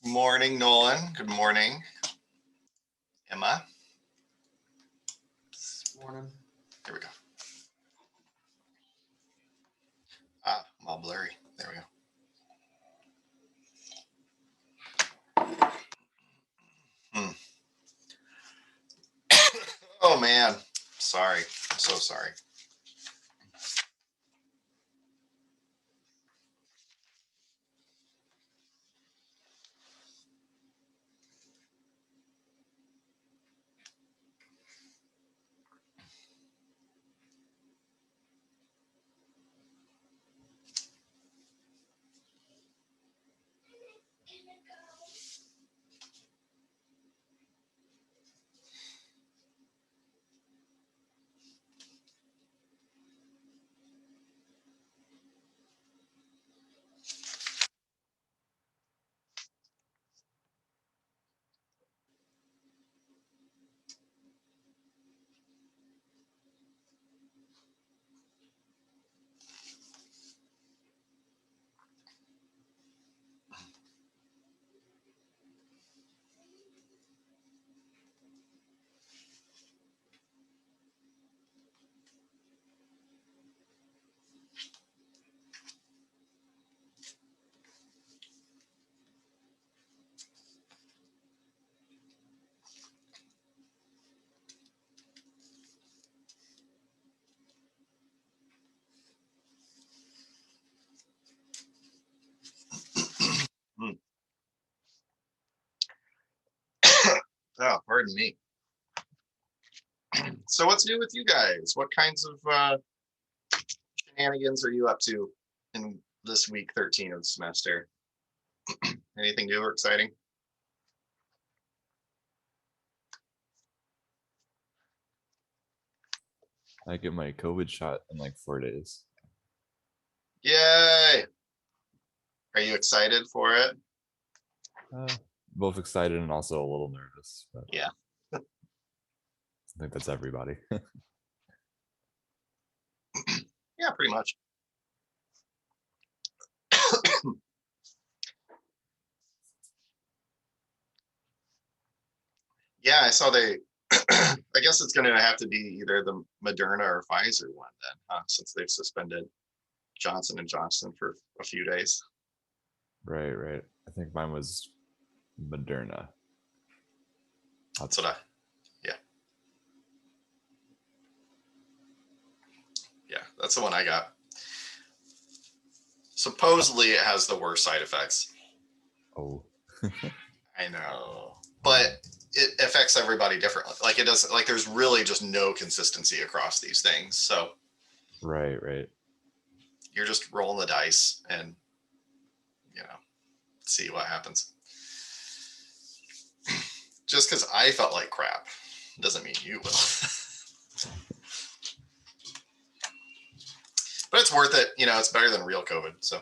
Morning, Nolan. Good morning, Emma. Morning. Here we go. Ah, I'm all blurry. There we go. Hmm. Oh man, sorry. I'm so sorry. Hmm. Oh, pardon me. So, what's new with you guys? What kinds of shenanigans are you up to in this week 13 of the semester? Anything new or exciting? I get my COVID shot in like 4 days. Yay! Are you excited for it? Both excited and also a little nervous. But Yeah. I think that's everybody. Yeah, pretty much. Yeah, I saw they. I guess it's going to have to be either the Moderna or Pfizer one then, since they've suspended Johnson and Johnson for a few days. Right. I think mine was Moderna. That's what yeah, that's the one I got. Supposedly it has the worst side effects. Oh. I know, but it affects everybody differently. Like it doesn't, like there's really just no consistency across these things. So Right. you're just rolling the dice and, see what happens. Just because I felt like crap doesn't mean you will. But it's worth it. It's better than real COVID. So.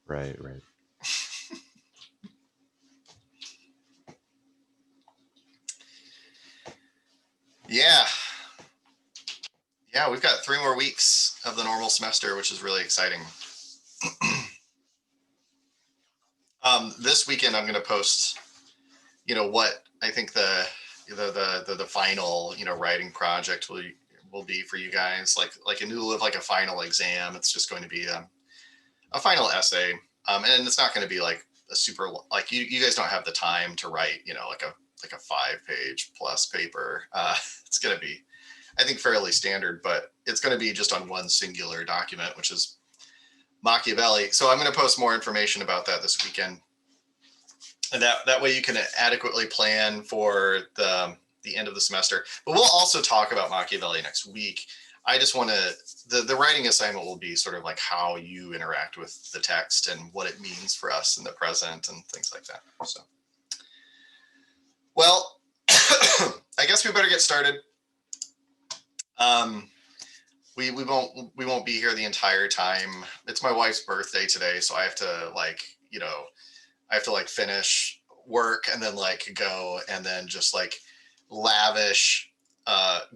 Right. Yeah. Yeah, we've got 3 more weeks of the normal semester, which is really exciting. This weekend, I'm going to post, what I think the final, writing project will be for you guys. Like in lieu of like a final exam, it's just going to be a final essay, and it's not going to be like a super like you guys don't have the time to write, like a 5-page plus paper. It's going to be, I think, fairly standard, but it's going to be just on one singular document, which is Machiavelli. So I'm going to post more information about that this weekend. And that way you can adequately plan for the end of the semester. But we'll also talk about Machiavelli next week. I just want to, the writing assignment will be sort of like how you interact with the text and what it means for us in the present and things like that. So, well, I guess we better get started. We won't be here the entire time. It's my wife's birthday today, so I have to finish work and then go and then just lavish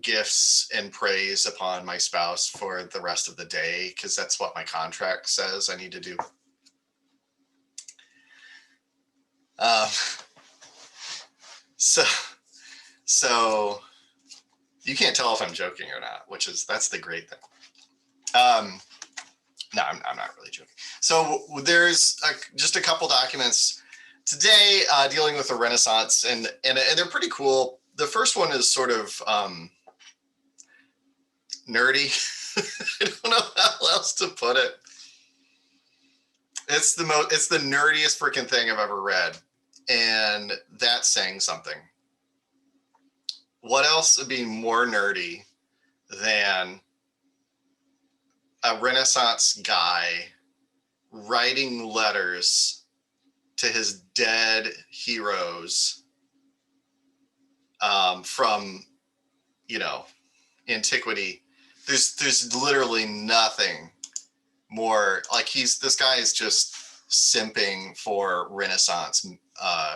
gifts and praise upon my spouse for the rest of the day, because that's what my contract says I need to do. Um, so so you can't tell if I'm joking or not, that's the great thing. No, I'm not really joking. So there's just a couple documents today dealing with the Renaissance, and they're pretty cool. The first one is sort of nerdy. I don't know how else to put it. It's the nerdiest freaking thing I've ever read, and that's saying something. What else would be more nerdy than a Renaissance guy writing letters to his dead heroes from, antiquity? There's literally nothing more like this guy is just simping for Renaissance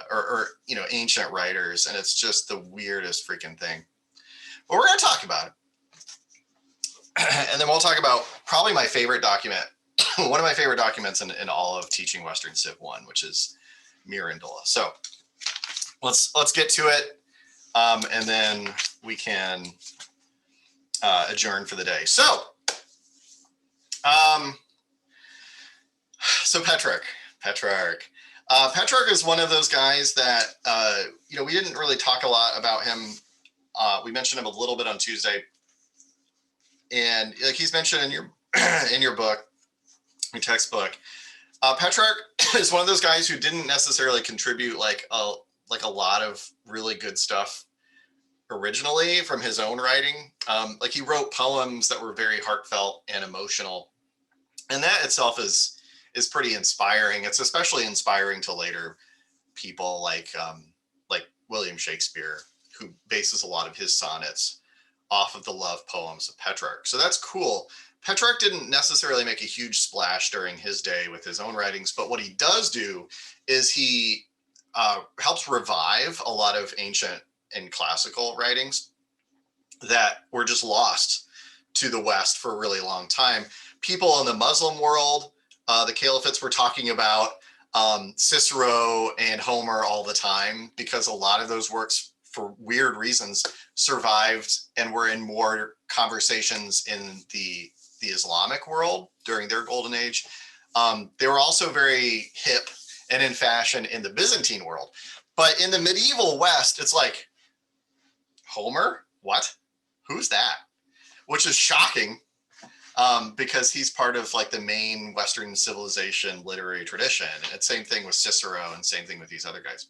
or ancient writers, and it's just the weirdest freaking thing. But we're going to talk about it. And then we'll talk about probably my favorite document, one of my favorite documents in all of teaching Western Civ 1, which is Mirandola. So let's get to it, and then we can adjourn for the day. So Petrarch. Petrarch is one of those guys that, we didn't really talk a lot about him. We mentioned him a little bit on Tuesday. And like he's mentioned in your book, your textbook, Petrarch is one of those guys who didn't necessarily contribute like a lot of really good stuff originally from his own writing. Like he wrote poems that were very heartfelt and emotional, and that itself is pretty inspiring. It's especially inspiring to later people like William Shakespeare, who bases a lot of his sonnets off of the love poems of Petrarch. So that's cool. Petrarch didn't necessarily make a huge splash during his day with his own writings, but what he does do is he helps revive a lot of ancient and classical writings that were just lost to the West for a really long time. People in the Muslim world, the caliphates, were talking about Cicero and Homer all the time, because a lot of those works, for weird reasons, survived and were in more conversations in the Islamic world during their golden age. They were also very hip and in fashion in the Byzantine world. But in the medieval West, it's like, Homer? What? Who's that? Which is shocking, because he's part of like the main Western civilization literary tradition. And it's same thing with Cicero and same thing with these other guys.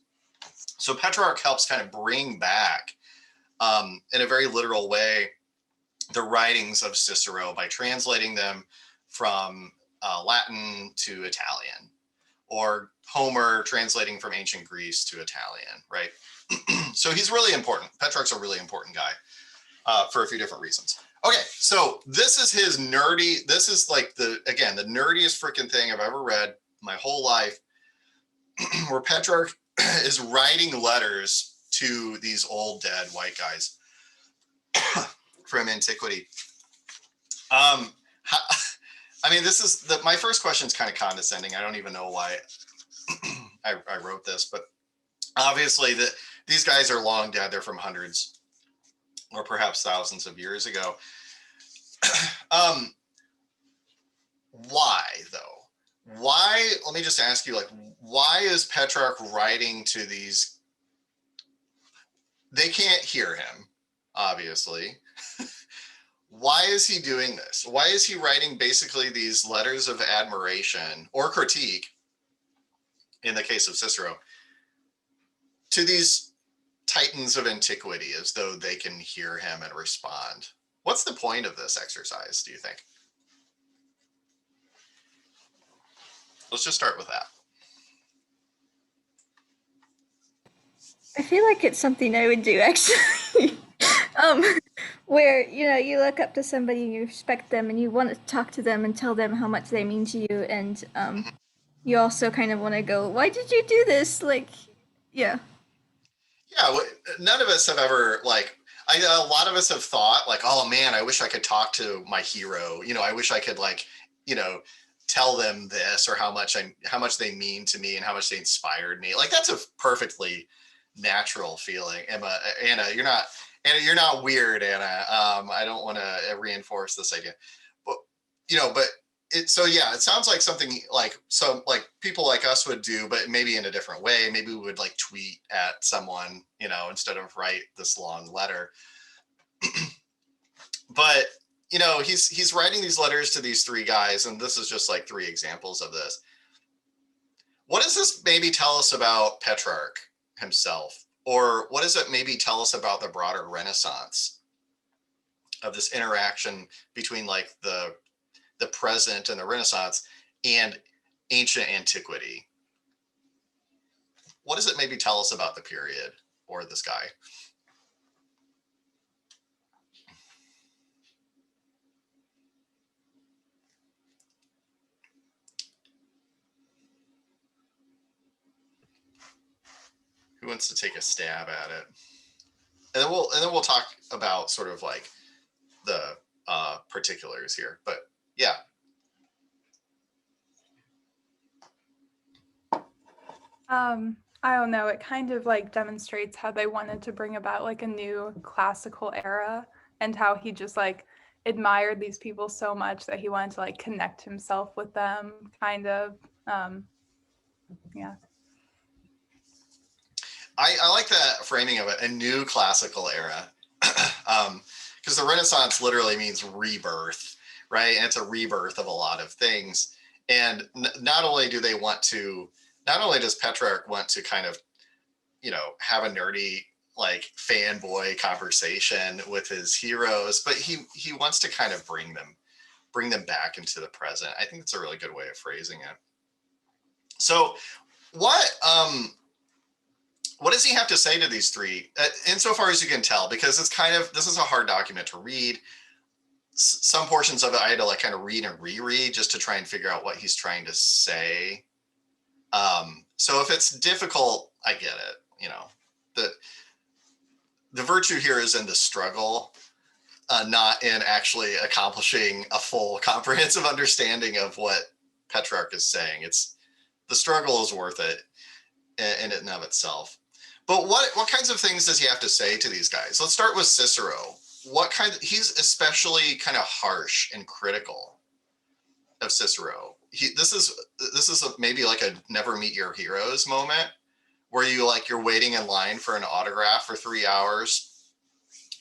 So Petrarch helps kind of bring back, in a very literal way, the writings of Cicero by translating them from Latin to Italian, or Homer translating from ancient Greece to Italian, right? So he's really important. Petrarch's a really important guy for a few different reasons. Okay, so this is like the nerdiest freaking thing I've ever read my whole life, where Petrarch is writing letters to these old dead white guys from antiquity. I mean, this is my first question is kind of condescending. I don't even know why I wrote this, but obviously these guys are long dead. They're from hundreds or perhaps thousands of years ago. Why though? Why? Let me just ask you, like, why is Petrarch writing to these? They can't hear him, obviously. Why is he doing this? Why is he writing basically these letters of admiration or critique, in the case of Cicero, to these titans of antiquity, as though they can hear him and respond? What's the point of this exercise, do you think? Let's just start with that. I feel like it's something I would do, actually. Where, you look up to somebody and you respect them and you want to talk to them and tell them how much they mean to you, and you also kind of want to go, why did you do this? Like, yeah. Yeah, none of us have ever, like, a lot of us have thought, like, oh man, I wish I could talk to my hero. I wish I could, like, tell them this, or how much they mean to me and how much they inspired me. Like, that's a perfectly natural feeling. Anna, you're not weird, Anna. I don't want to reinforce this idea, but but it sounds like something like people like us would do, but maybe in a different way. Maybe we would like tweet at someone, instead of write this long letter. But he's writing these letters to these three guys, and this is just like three examples of this. What does this maybe tell us about Petrarch himself? Or what does it maybe tell us about the broader Renaissance of this interaction between like the present and the Renaissance and ancient antiquity? What does it maybe tell us about the period or this guy? Who wants to take a stab at it? And then we'll talk about sort of like the particulars here. But yeah. I don't know. It kind of like demonstrates how they wanted to bring about like a new classical era, and how he just like admired these people so much that he wanted to like connect himself with them, kind of. Yeah. I like that framing of it, a new classical era, because the Renaissance literally means rebirth, right? And it's a rebirth of a lot of things. And not only does Petrarch want to kind of, have a nerdy like fanboy conversation with his heroes, but he wants to kind of bring them back into the present. I think it's a really good way of phrasing it. So what does he have to say to these three, insofar as you can tell? Because this is a hard document to read. Some portions of it I had to like kind of read and reread just to try and figure out what he's trying to say. So if it's difficult, I get it. The virtue here is in the struggle, not in actually accomplishing a full comprehensive understanding of what Petrarch is saying. It's the struggle is worth it in and of itself. But what kinds of things does he have to say to these guys? Let's start with Cicero. He's especially kind of harsh and critical of Cicero. This is maybe like a never meet your heroes moment, where you're waiting in line for an autograph for 3 hours,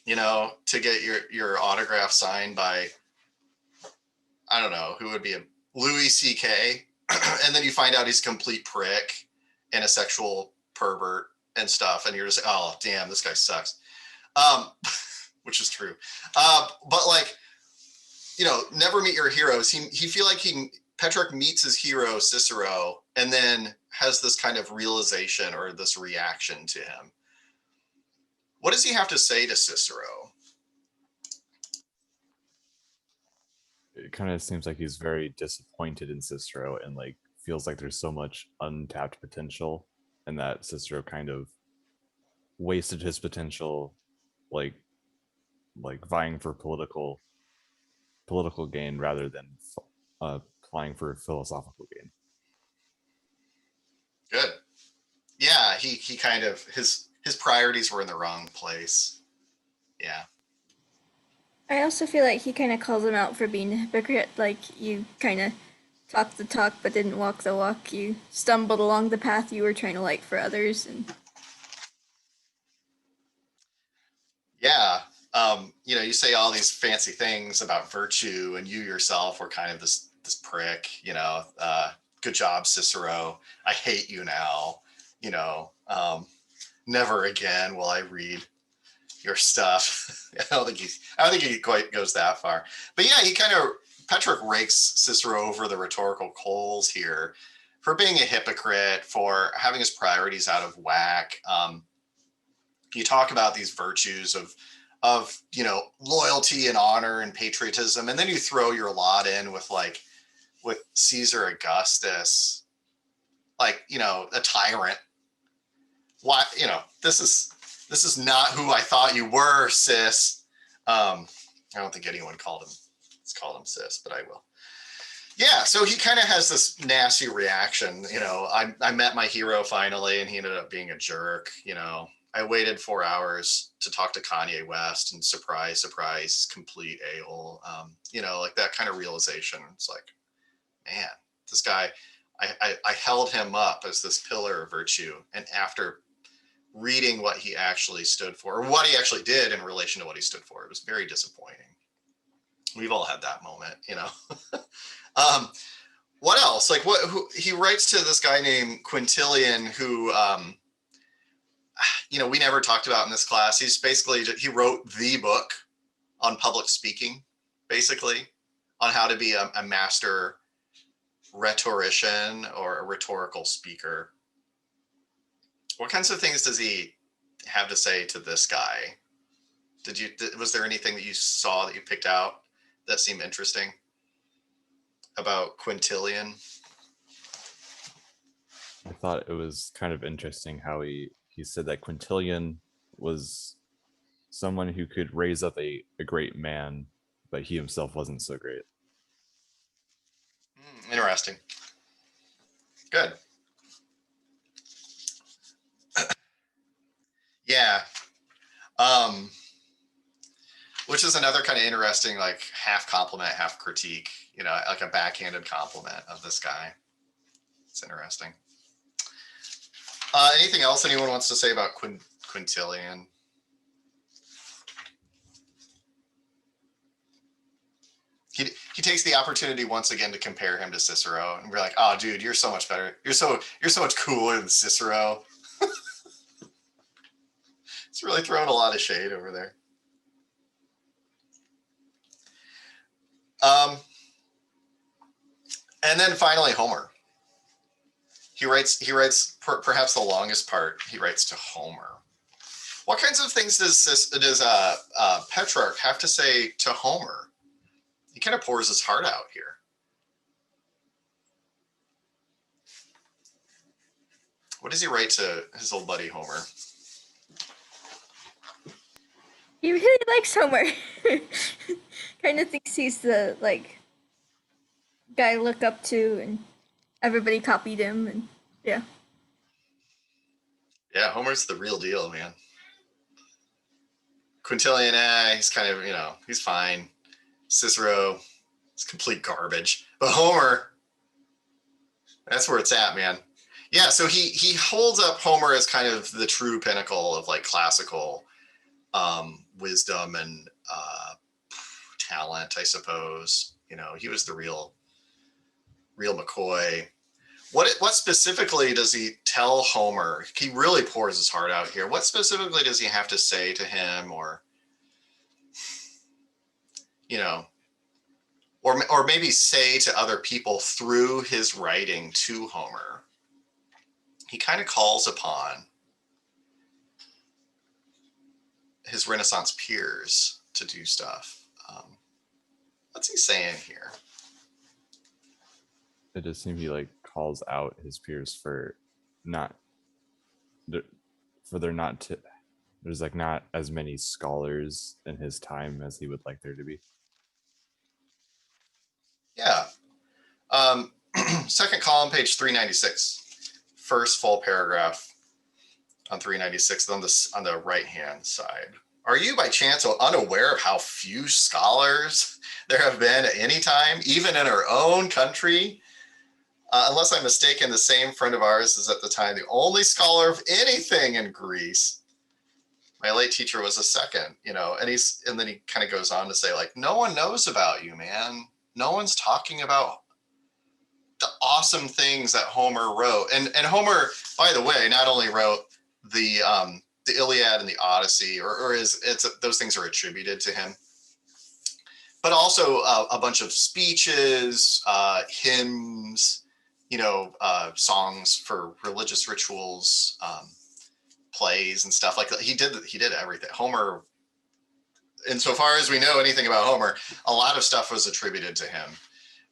to get your autograph signed by, I don't know, who would be a Louis C.K. And then you find out he's a complete prick and a sexual pervert and stuff, and you're just like, oh damn, this guy sucks, which is true. But like, never meet your heroes. He feel like Petrarch meets his hero Cicero and then has this kind of realization or this reaction to him. What does he have to say to Cicero? It kind of seems like he's very disappointed in Cicero and like feels like there's so much untapped potential, and that Cicero kind of wasted his potential, like vying for political gain rather than applying for philosophical gain. Good. Yeah, he kind of his priorities were in the wrong place. Yeah. I also feel like he kind of calls him out for being a hypocrite. Like, you kind of talked the talk but didn't walk the walk. You stumbled along the path you were trying to light for others. And yeah. You say all these fancy things about virtue, and you yourself were kind of this prick, good job, Cicero. I hate you now. Never again will I read your stuff. I don't think he quite goes that far. But yeah, Petrarch rakes Cicero over the rhetorical coals here for being a hypocrite, for having his priorities out of whack. You talk about these virtues of loyalty and honor and patriotism, and then you throw your lot in with Caesar Augustus, a tyrant. Why, this is not who I thought you were, sis. I don't think anyone called him sis, but I will. Yeah, so he kind of has this nasty reaction. I met my hero finally, and he ended up being a jerk. I waited 4 hours to talk to Kanye West, and surprise, surprise, complete a-hole. Like that kind of realization. It's like, man, this guy, I held him up as this pillar of virtue, and after reading what he actually stood for, or what he actually did in relation to what he stood for, it was very disappointing. We've all had that moment. What else? Like he writes to this guy named Quintilian, who, we never talked about in this class. He wrote the book on public speaking, basically, on how to be a master rhetorician or a rhetorical speaker. What kinds of things does he have to say to this guy? Was there anything that you saw that you picked out that seemed interesting about Quintilian? I thought it was kind of interesting how he said that Quintilian was someone who could raise up a great man, but he himself wasn't so great. Interesting. Good. Yeah. Which is another kind of interesting, like half compliment, half critique, like a backhanded compliment of this guy. It's interesting. Anything else anyone wants to say about Quintilian? He takes the opportunity once again to compare him to Cicero, and we're like, "Oh, dude, you're so much better. You're so much cooler than Cicero." It's really throwing a lot of shade over there. And then finally, Homer. He writes perhaps the longest part. He writes to Homer. What kinds of things does Petrarch have to say to Homer? He kind of pours his heart out here. What does he write to his old buddy Homer? He really likes Homer. Kind of thinks he's the guy to look up to, and everybody copied him, and yeah. Yeah, Homer's the real deal, man. Quintilian, he's kind of, he's fine. Cicero, it's complete garbage. But Homer, that's where it's at, man. Yeah, so he holds up Homer as kind of the true pinnacle of like classical wisdom and talent, I suppose. He was the real McCoy. What specifically does he tell Homer? He really pours his heart out here. What specifically does he have to say to him, or or maybe say to other people through his writing to Homer? He kind of calls upon his Renaissance peers to do stuff. What's he saying here? It just seems he calls out his peers for there not to. There's not as many scholars in his time as he would like there to be. Yeah. Second column, page 396. First full paragraph on 396 on the right-hand side. Are you by chance unaware of how few scholars there have been at any time, even in our own country? Unless I'm mistaken, the same friend of ours is at the time the only scholar of anything in Greece. My late teacher was a second, and then he kind of goes on to say, no one knows about you, man. No one's talking about the awesome things that Homer wrote. And Homer, by the way, not only wrote the Iliad and the Odyssey, those things are attributed to him, but also a bunch of speeches, hymns, songs for religious rituals, plays and stuff like that. He did everything. Homer, insofar as we know anything about Homer, a lot of stuff was attributed to him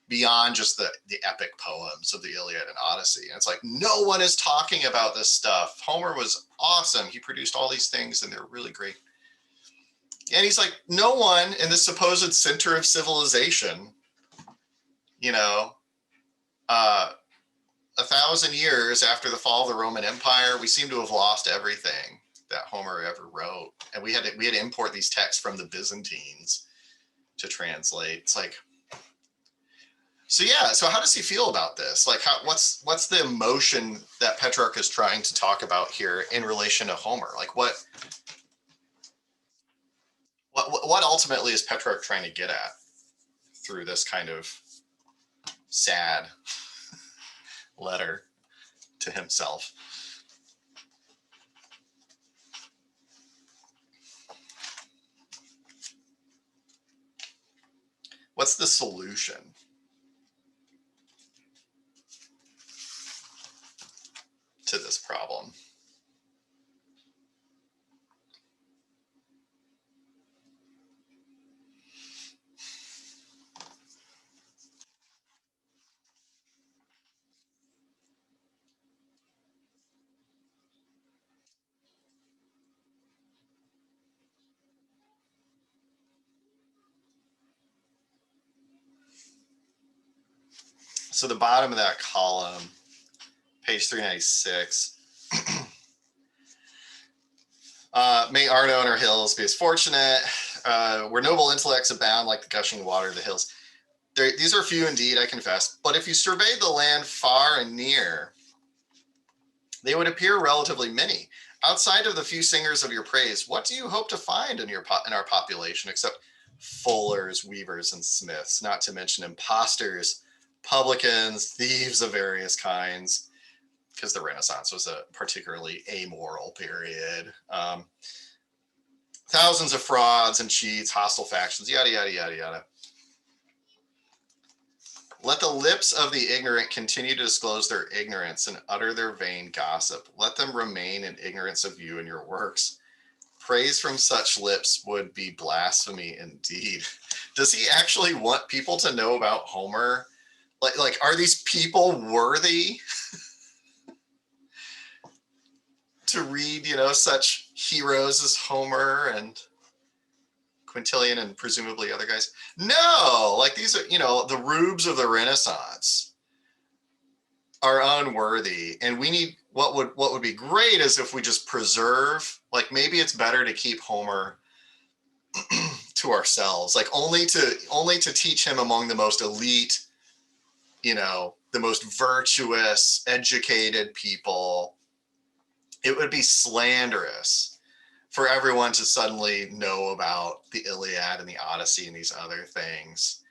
beyond just the epic poems of the Iliad and Odyssey. And it's no one is talking about this stuff. Homer was awesome. He produced all these things and they're really great. And he's no one in the supposed center of civilization, 1,000 years after the fall of the Roman Empire, we seem to have lost everything that Homer ever wrote, and we had to import these texts from the Byzantines to translate. It's like, so yeah. So how does he feel about this? Like, what's the emotion that Petrarch is trying to talk about here in relation to Homer? Like, what ultimately is Petrarch trying to get at through this kind of sad letter to himself? What's the solution to this problem? So the bottom of that column, page 396, may Arno and her hills be as fortunate, where noble intellects abound like the gushing water of the hills. These are few indeed, I confess, but if you surveyed the land far and near, they would appear relatively many. Outside of the few singers of your praise, what do you hope to find in our population except fullers, weavers, and smiths, not to mention imposters, publicans, thieves of various kinds, because the Renaissance was a particularly amoral period. Thousands of frauds and cheats, hostile factions, yada, yada, yada, yada. Let the lips of the ignorant continue to disclose their ignorance and utter their vain gossip. Let them remain in ignorance of you and your works. Praise from such lips would be blasphemy indeed. Does he actually want people to know about Homer? Like, are these people worthy to read, such heroes as Homer and Quintilian and presumably other guys? No, like these are, the rubes of the Renaissance are unworthy. And we need, what would be great is if we just preserve, like maybe it's better to keep Homer to ourselves, like only to teach him among the most elite, the most virtuous, educated people. It would be slanderous for everyone to suddenly know about the Iliad and the Odyssey and these other things,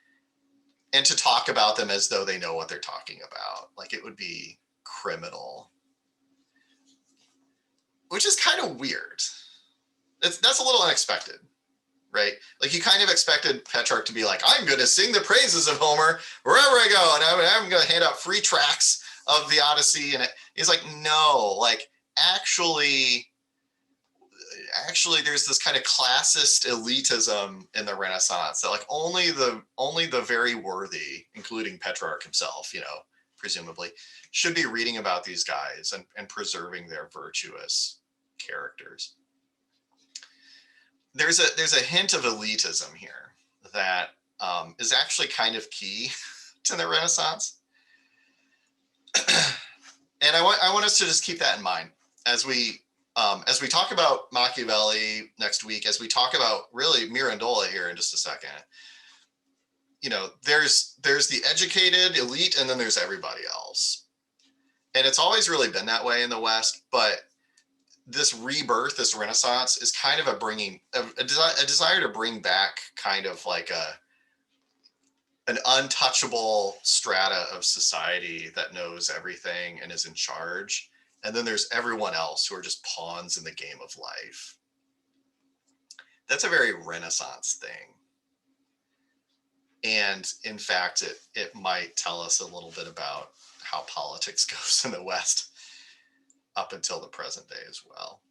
and to talk about them as though they know what they're talking about. Like, it would be criminal, which is kind of weird. That's a little unexpected, right? Like, you kind of expected Petrarch to be like, I'm going to sing the praises of Homer wherever I go, and I'm going to hand out free tracts of the Odyssey. And he's like, no, like, actually there's this kind of classist elitism in the Renaissance that like only the very worthy, including Petrarch himself, presumably, should be reading about these guys and preserving their virtuous characters. There's a hint of elitism here that is actually kind of key to the Renaissance. And I want us to just keep that in mind as we talk about Machiavelli next week, as we talk about really Mirandola here in just a second. There's the educated elite, and then there's everybody else. And it's always really been that way in the West, but this rebirth, this Renaissance, is kind of a desire to bring back kind of like an untouchable strata of society that knows everything and is in charge. And then there's everyone else who are just pawns in the game of life. That's a very Renaissance thing. And in fact, it might tell us a little bit about how politics goes in the West up until the present day as well.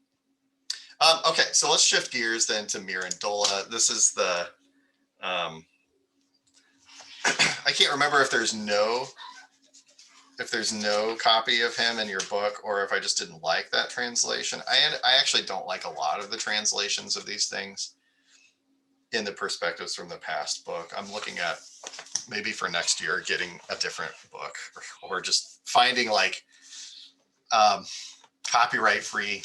Okay, so let's shift gears then to Mirandola. This is the, I can't remember if there's no copy of him in your book, or if I just didn't like that translation. I actually don't like a lot of the translations of these things in the Perspectives from the Past book. I'm looking at maybe for next year, getting a different book or just finding like copyright free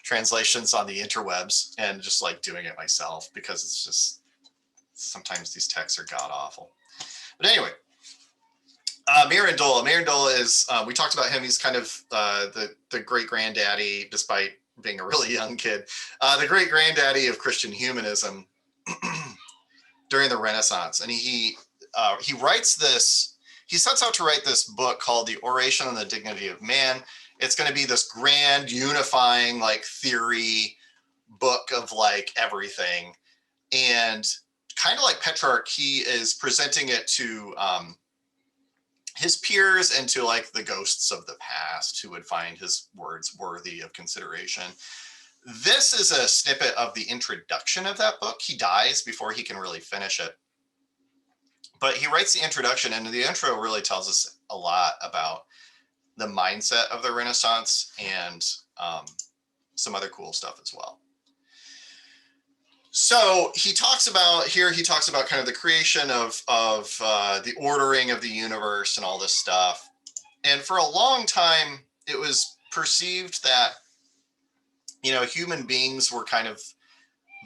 translations on the interwebs and just like doing it myself, because it's just sometimes these texts are god awful. But anyway, Mirandola is, we talked about him. He's kind of the great granddaddy, despite being a really young kid, the great granddaddy of Christian humanism during the Renaissance. And he writes this, he sets out to write this book called The Oration on the Dignity of Man. It's going to be this grand unifying like theory book of like everything. And kind of like Petrarch, he is presenting it to his peers and to like the ghosts of the past who would find his words worthy of consideration. This is a snippet of the introduction of that book. He dies before he can really finish it. But he writes the introduction, and the intro really tells us a lot about the mindset of the Renaissance and some other cool stuff as well. So he talks about kind of the creation of the ordering of the universe and all this stuff. And for a long time, it was perceived that, you know, human beings were kind of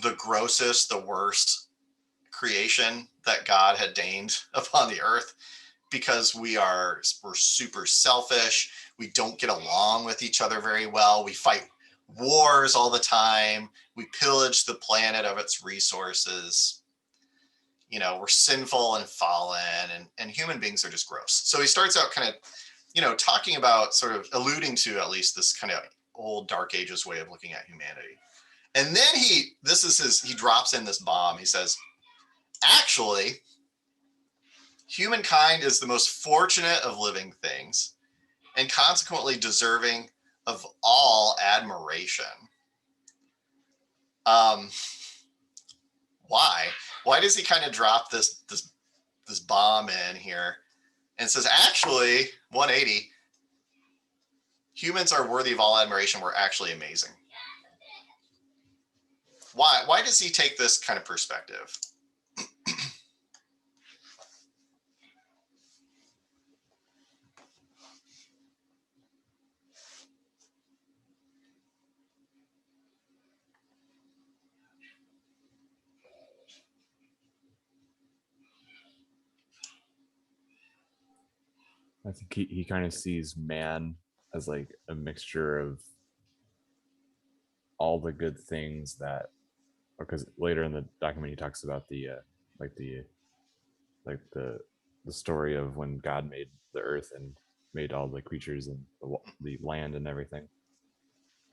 the grossest, the worst creation that God had deigned upon the earth, because we're super selfish. We don't get along with each other very well. We fight wars all the time. We pillage the planet of its resources. You know, we're sinful and fallen, and human beings are just gross. So he starts out kind of, you know, talking about, sort of alluding to at least this kind of old Dark Ages way of looking at humanity. And then he drops in this bomb. He says, actually, humankind is the most fortunate of living things and consequently deserving of all admiration. Why? Why does he kind of drop this bomb in here and says, actually, 180, humans are worthy of all admiration. We're actually amazing. Why does he take this kind of perspective? I think he kind of sees man as like a mixture of all the good things that, because later in the document he talks about the story of when God made the earth and made all the creatures and the land and everything.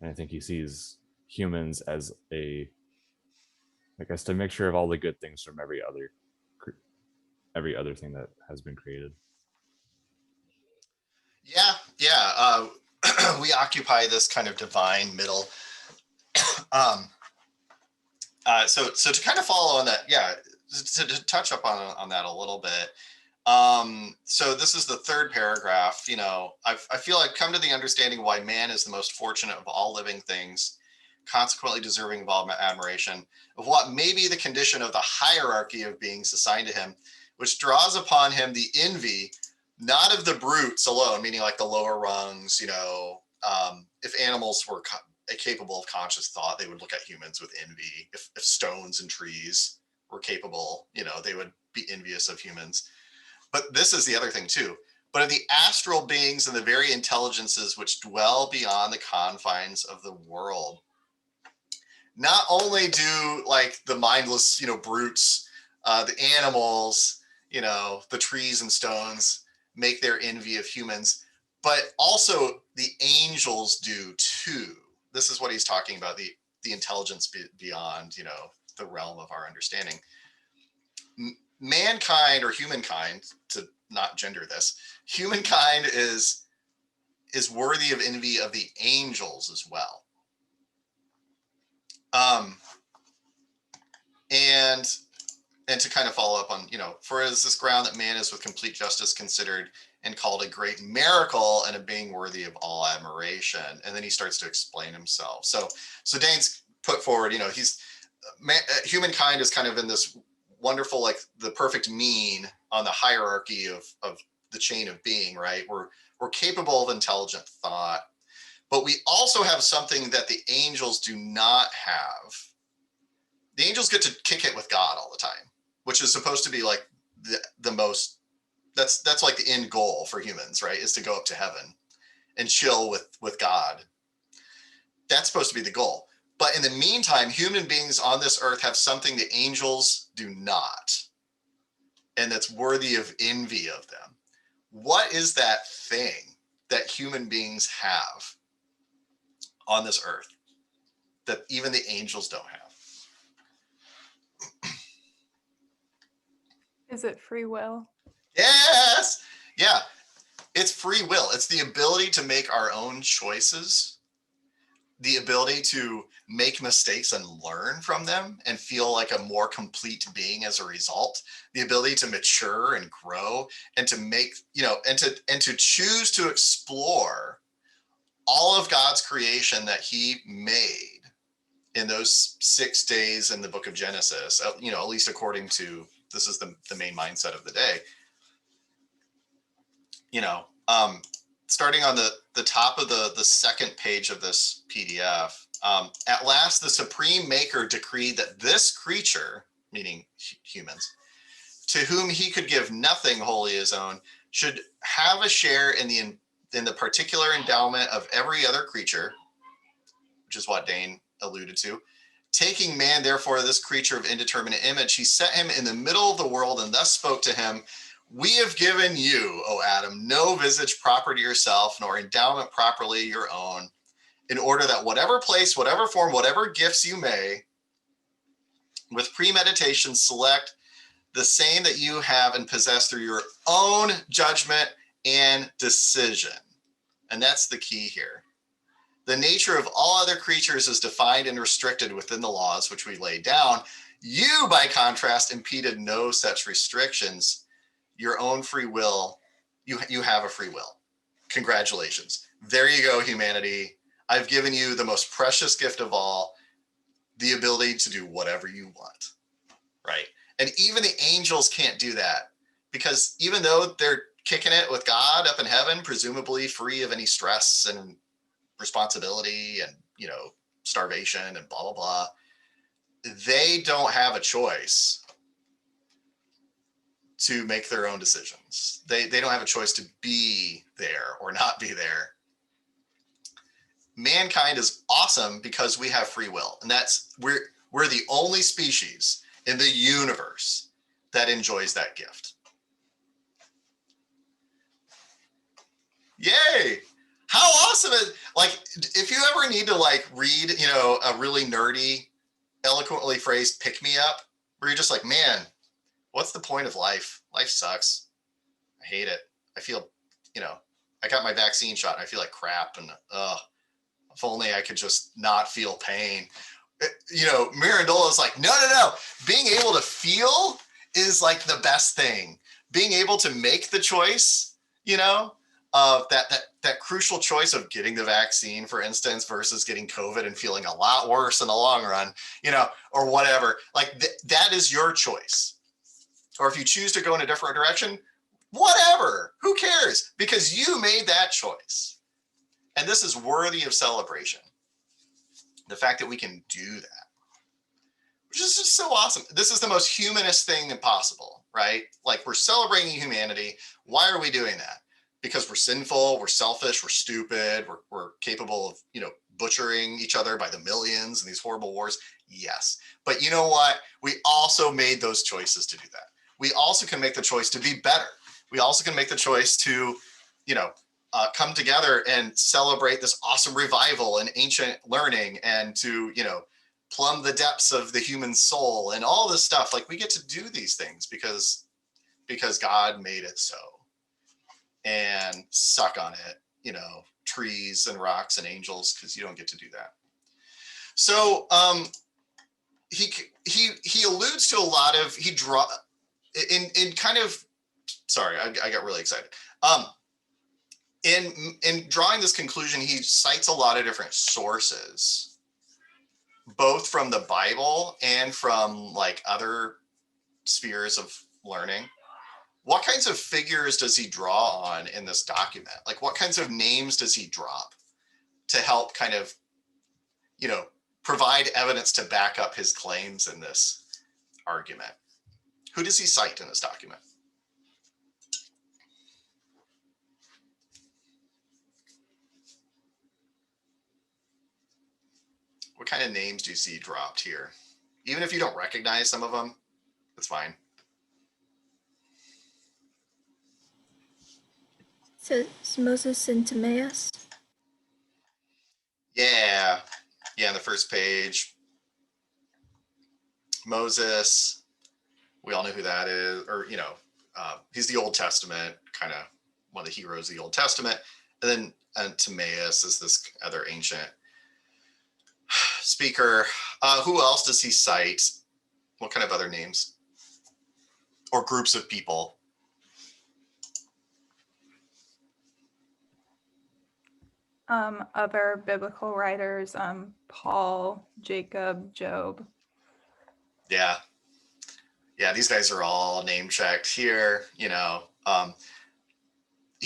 And I think he sees humans as a mixture of all the good things from every other thing that has been created. Yeah. We occupy this kind of divine middle. So to kind of follow on that, to touch up on that a little bit. So this is the third paragraph. You know, I feel I've come to the understanding why man is the most fortunate of all living things, consequently deserving of all admiration, of what may be the condition of the hierarchy of beings assigned to him, which draws upon him the envy, not of the brutes alone, meaning like the lower rungs. You know, if animals were capable of conscious thought, they would look at humans with envy. If stones and trees were capable, you know, they would be envious of humans. But this is the other thing too. But of the astral beings and the very intelligences which dwell beyond the confines of the world. Not only do like the mindless, you know, brutes, the animals, you know, the trees and stones make their envy of humans, but also the angels do too. This is what he's talking about, the intelligence beyond, you know, the realm of our understanding. Mankind, or humankind, to not gender this, humankind is worthy of envy of the angels as well. And to kind of follow up on, you know, for it is this ground that man is with complete justice considered and called a great miracle and a being worthy of all admiration. And then he starts to explain himself. So Dane's put forward, you know, humankind is kind of in this wonderful, like the perfect mean on the hierarchy of the chain of being, right? We're capable of intelligent thought, but we also have something that the angels do not have. The angels get to kick it with God all the time, which is supposed to be like the most, that's like the end goal for humans, right? Is to go up to heaven and chill with God. That's supposed to be the goal. But in the meantime, human beings on this earth have something the angels do not, and that's worthy of envy of them. What is that thing that human beings have on this earth that even the angels don't have? Is it free will? Yes. Yeah. It's free will. It's the ability to make our own choices, the ability to make mistakes and learn from them and feel like a more complete being as a result, the ability to mature and grow and to make, and to choose to explore all of God's creation that he made in those 6 days in the book of Genesis, at least according to, this is the main mindset of the day. Starting on the top of the second page of this PDF, at last the supreme maker decreed that this creature, meaning humans, to whom he could give nothing wholly his own, should have a share in the particular endowment of every other creature, which is what Dane alluded to. Taking man, therefore, this creature of indeterminate image, he set him in the middle of the world and thus spoke to him, "We have given you, O Adam, no visage proper to yourself, nor endowment properly your own, in order that whatever place, whatever form, whatever gifts you may, with premeditation, select the same that you have and possess through your own judgment and decision." And that's the key here. The nature of all other creatures is defined and restricted within the laws which we laid down. You, by contrast, impeded no such restrictions. Your own free will, you have a free will. Congratulations. There you go, humanity. I've given you the most precious gift of all, the ability to do whatever you want, right? And even the angels can't do that, because even though they're kicking it with God up in heaven, presumably free of any stress and responsibility and, starvation and blah, blah, blah, they don't have a choice to make their own decisions. They don't have a choice to be there or not be there. Mankind is awesome because we have free will, and we're the only species in the universe that enjoys that gift. Yay! How awesome is, like, if you ever need to read, a really nerdy, eloquently phrased pick me up, where you're just like, man, what's the point of life? Life sucks. I hate it. I feel, I got my vaccine shot and I feel like crap, and if only I could just not feel pain. Mirandola is like, no. Being able to feel is like the best thing. Being able to make the choice, of that crucial choice of getting the vaccine, for instance, versus getting COVID and feeling a lot worse in the long run, or whatever. Like that is your choice. Or if you choose to go in a different direction, whatever, who cares? Because you made that choice. And this is worthy of celebration. The fact that we can do that, which is just so awesome. This is the most humanist thing possible, right? Like, we're celebrating humanity. Why are we doing that? Because we're sinful, we're selfish, we're stupid, we're capable of, butchering each other by the millions in these horrible wars. Yes. But you know what? We also made those choices to do that. We also can make the choice to be better. We also can make the choice to, come together and celebrate this awesome revival in ancient learning, and to, plumb the depths of the human soul and all this stuff. Like, we get to do these things because God made it so. And suck on it, trees and rocks and angels, because you don't get to do that. So he alludes to a lot of, in kind of, sorry, I got really excited. In drawing this conclusion, he cites a lot of different sources, both from the Bible and from other spheres of learning. What kinds of figures does he draw on in this document? Like, what kinds of names does he drop to help kind of, provide evidence to back up his claims in this argument? Who does he cite in this document? What kind of names do you see dropped here? Even if you don't recognize some of them, that's fine. So it's Moses and Timaeus. Yeah, on the first page. Moses, we all know who that is, or, he's the Old Testament, kind of one of the heroes of the Old Testament. And then Timaeus is this other ancient speaker. Who else does he cite? What kind of other names or groups of people? Other biblical writers, Paul, Jacob, Job. Yeah, these guys are all name checked here. He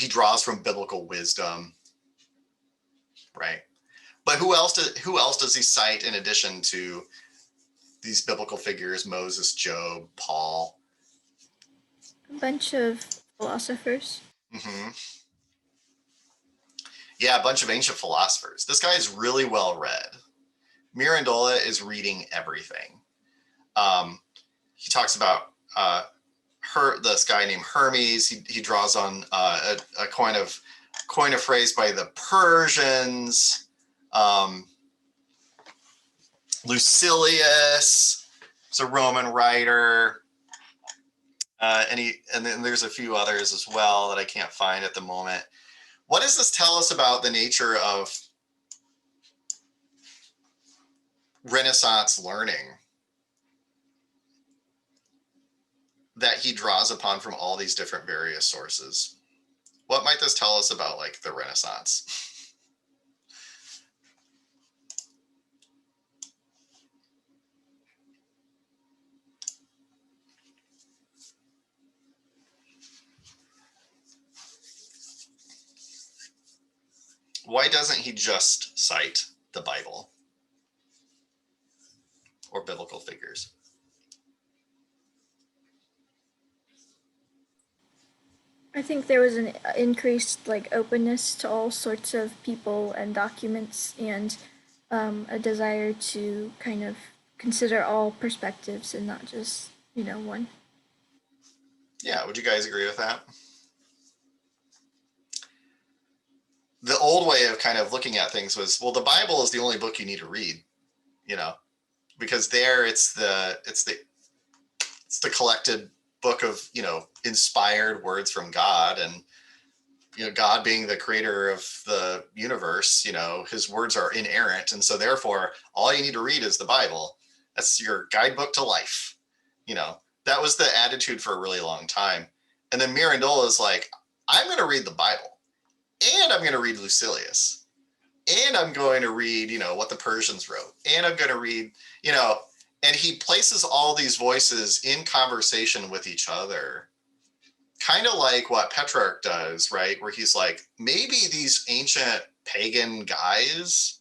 draws from biblical wisdom, right? But who else does he cite in addition to these biblical figures? Moses, Job, Paul. A bunch of philosophers. Mm-hmm. Yeah, a bunch of ancient philosophers. This guy is really well read. Mirandola is reading everything. He talks about this guy named Hermes. He draws on a coin of phrase by the Persians. Lucilius is a Roman writer. And then there's a few others as well that I can't find at the moment. What does this tell us about the nature of Renaissance learning that he draws upon from all these different various sources? What might this tell us about, like, the Renaissance? Why doesn't he just cite the Bible or biblical figures? I think there was an increased openness to all sorts of people and documents, and a desire to kind of consider all perspectives and not just one. Yeah, would you guys agree with that? The old way of kind of looking at things was, well, the Bible is the only book you need to read, because there it's the collected book of, inspired words from God, and, God being the creator of the universe, his words are inerrant. And so therefore all you need to read is the Bible. That's your guidebook to life. That was the attitude for a really long time. And then Mirandola is like, I'm going to read the Bible. And I'm going to read Lucilius, and I'm going to read, what the Persians wrote, and I'm going to read, and he places all these voices in conversation with each other, kind of like what Petrarch does, right? Where he's like, maybe these ancient pagan guys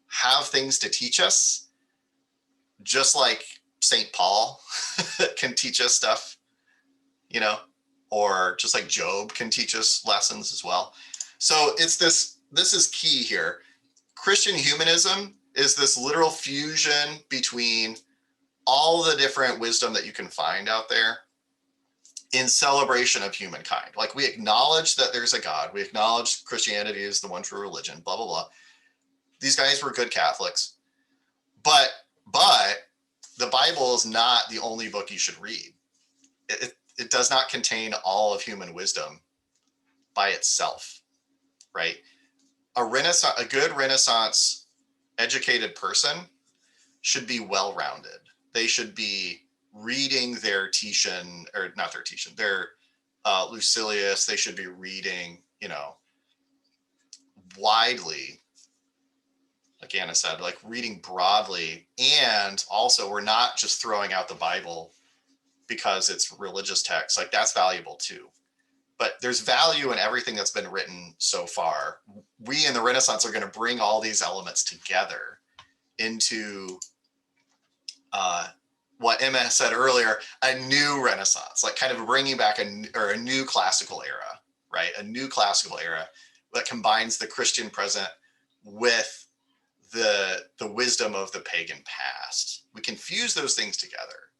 have things to teach us, just like St. Paul can teach us stuff, or just like Job can teach us lessons as well. So it's this is key here. Christian humanism is this literal fusion between all the different wisdom that you can find out there in celebration of humankind. Like, we acknowledge that there's a God. We acknowledge Christianity is the one true religion, blah, blah, blah. These guys were good Catholics. But the Bible is not the only book you should read. It does not contain all of human wisdom by itself. Right? A good Renaissance educated person should be well-rounded. They should be reading their Lucilius. They should be reading, widely. Like Anna said, like reading broadly. And also, we're not just throwing out the Bible because it's religious text, like that's valuable too. But there's value in everything that's been written so far. We in the Renaissance are going to bring all these elements together into what Emma said earlier, a new Renaissance, like kind of bringing back a new classical era, right? A new classical era that combines the Christian present with the wisdom of the pagan past. We can fuse those things together,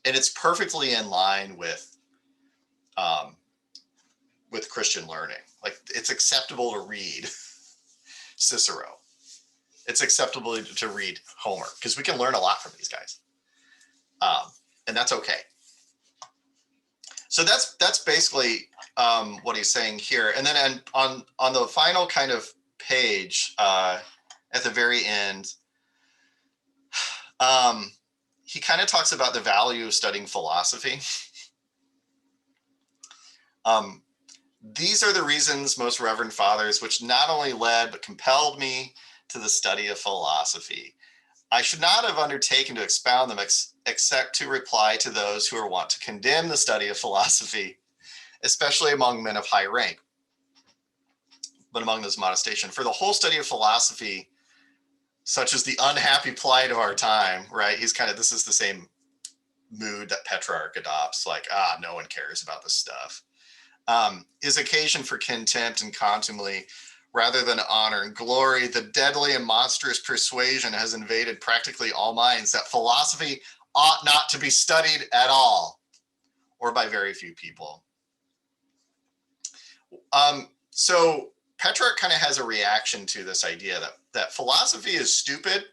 and it's perfectly in line with Christian learning. Like, it's acceptable to read Cicero. It's acceptable to read Homer, because we can learn a lot from these guys, and that's okay. So that's basically what he's saying here. And then on the final kind of page at the very end, he kind of talks about the value of studying philosophy. These are the reasons, most reverend fathers, which not only led but compelled me to the study of philosophy. I should not have undertaken to expound them except to reply to those who are wont to condemn the study of philosophy, especially among men of high rank, but among those of modest station. For the whole study of philosophy, such as the unhappy plight of our time, right? This is the same mood that Petrarch adopts, like, no one cares about this stuff. Is occasion for contempt and contumely rather than honor and glory. The deadly and monstrous persuasion has invaded practically all minds that philosophy ought not to be studied at all, or by very few people. So Petrarch kind of has a reaction to this idea that philosophy is stupid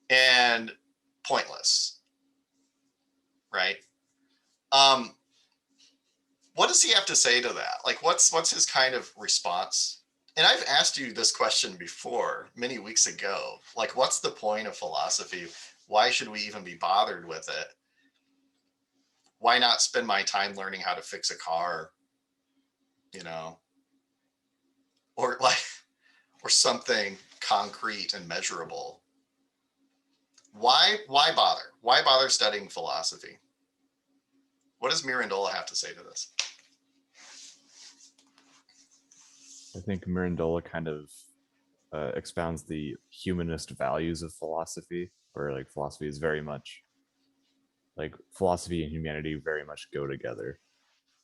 and pointless, right? What does he have to say to that? Like, what's his kind of response? And I've asked you this question before, many weeks ago. Like, what's the point of philosophy? Why should we even be bothered with it? Why not spend my time learning how to fix a car? You know, or something concrete and measurable. Why bother? Why bother studying philosophy? What does Mirandola have to say to this? I think Mirandola kind of expounds the humanist values of philosophy, where like philosophy is very much like philosophy and humanity very much go together,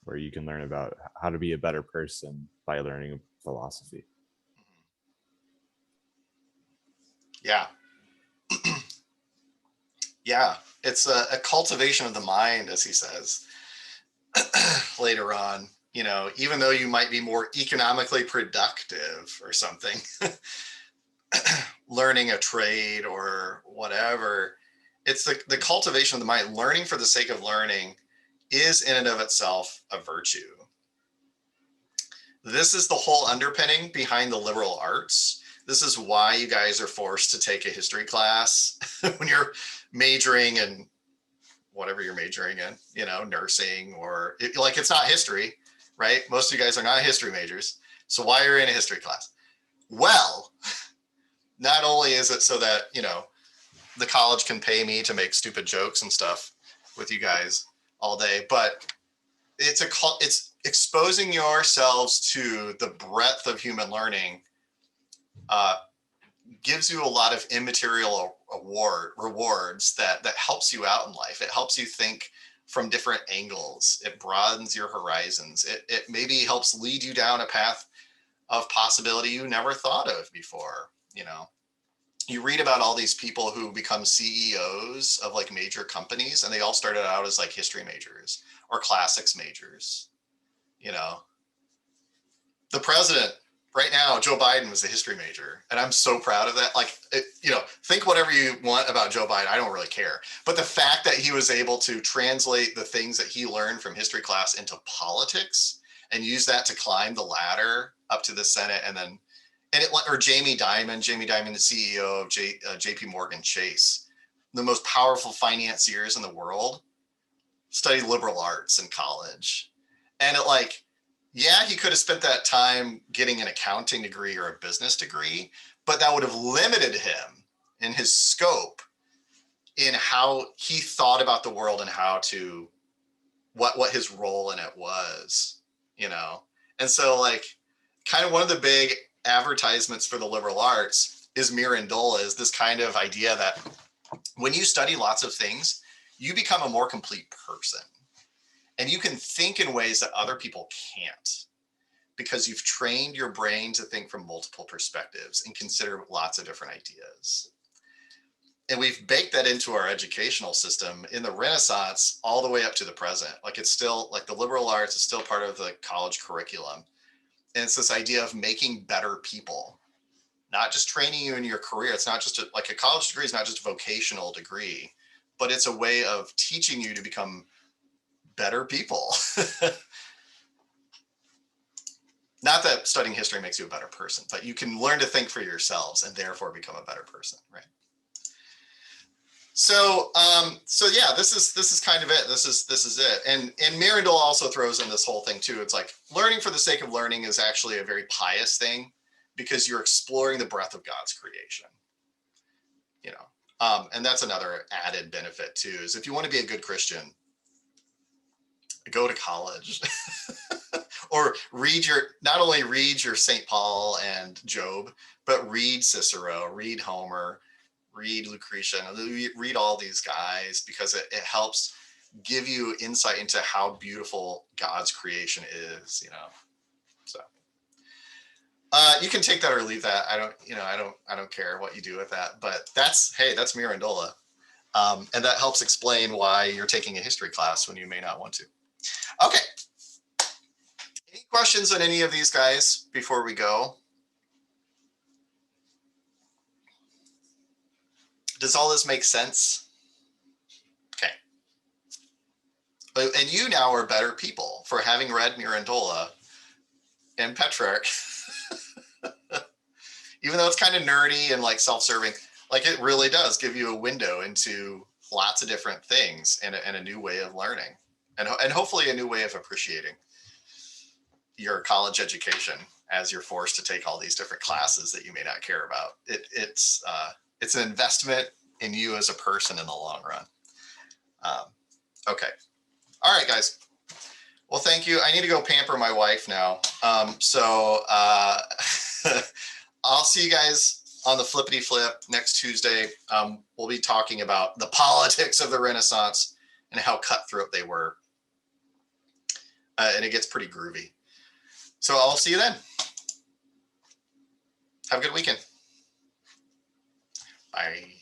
where you can learn about how to be a better person by learning philosophy. Yeah. Yeah, it's a cultivation of the mind, as he says later on. You know, even though you might be more economically productive or something, learning a trade or whatever, it's the cultivation of the mind. Learning for the sake of learning is in and of itself a virtue. This is the whole underpinning behind the liberal arts. This is why you guys are forced to take a history class when you're majoring in whatever you're majoring in, you know, nursing or it's not history, right? Most of you guys are not history majors. So why are you in a history class? Well, not only is it so that, you know, the college can pay me to make stupid jokes and stuff with you guys all day, but it's exposing yourselves to the breadth of human learning gives you a lot of immaterial rewards that helps you out in life. It helps you think from different angles. It broadens your horizons. It maybe helps lead you down a path of possibility you never thought of before. You know, you read about all these people who become CEOs of like major companies, and they all started out as like history majors or classics majors. You know, the president right now, Joe Biden, was a history major, and I'm so proud of that. Like, you know, think whatever you want about Joe Biden. I don't really care. But the fact that he was able to translate the things that he learned from history class into politics and use that to climb the ladder up to the Senate, or Jamie Dimon, the CEO of JP Morgan Chase, the most powerful financiers in the world, studied liberal arts in college. And yeah, he could have spent that time getting an accounting degree or a business degree, but that would have limited him in his scope in how he thought about the world and how to what his role in it was, you know. And so like kind of one of the big advertisements for the liberal arts is Mirandola, is this kind of idea that when you study lots of things, you become a more complete person. And you can think in ways that other people can't, because you've trained your brain to think from multiple perspectives and consider lots of different ideas. And we've baked that into our educational system in the Renaissance all the way up to the present. Like it's still like the liberal arts is still part of the college curriculum. And it's this idea of making better people, not just training you in your career. It's not just like a college degree is not just a vocational degree, but it's a way of teaching you to become better people. Not that studying history makes you a better person, but you can learn to think for yourselves and therefore become a better person, right? So, yeah, this is kind of it. This is it. And Mirandola also throws in this whole thing too. It's like learning for the sake of learning is actually a very pious thing, because you're exploring the breadth of God's creation, you know. And that's another added benefit too, is if you want to be a good Christian, go to college or not only read your St. Paul and Job, but read Cicero, read Homer, read Lucretia, and read all these guys, because it helps give you insight into how beautiful God's creation is, you know. So you can take that or leave that. I don't care what you do with that, but that's Mirandola. And that helps explain why you're taking a history class when you may not want to. Okay. Any questions on any of these guys before we go? Does all this make sense? Okay. And you now are better people for having read Mirandola and Petrarch. Even though it's kind of nerdy and like self-serving, like it really does give you a window into lots of different things and a new way of learning, and hopefully a new way of appreciating your college education as you're forced to take all these different classes that you may not care about. It's an investment in you as a person in the long run. Okay. All right, guys. Well, thank you. I need to go pamper my wife now. I'll see you guys on the Flippity Flip next Tuesday. We'll be talking about the politics of the Renaissance and how cutthroat they were. And it gets pretty groovy. So I'll see you then. Have a good weekend. Bye.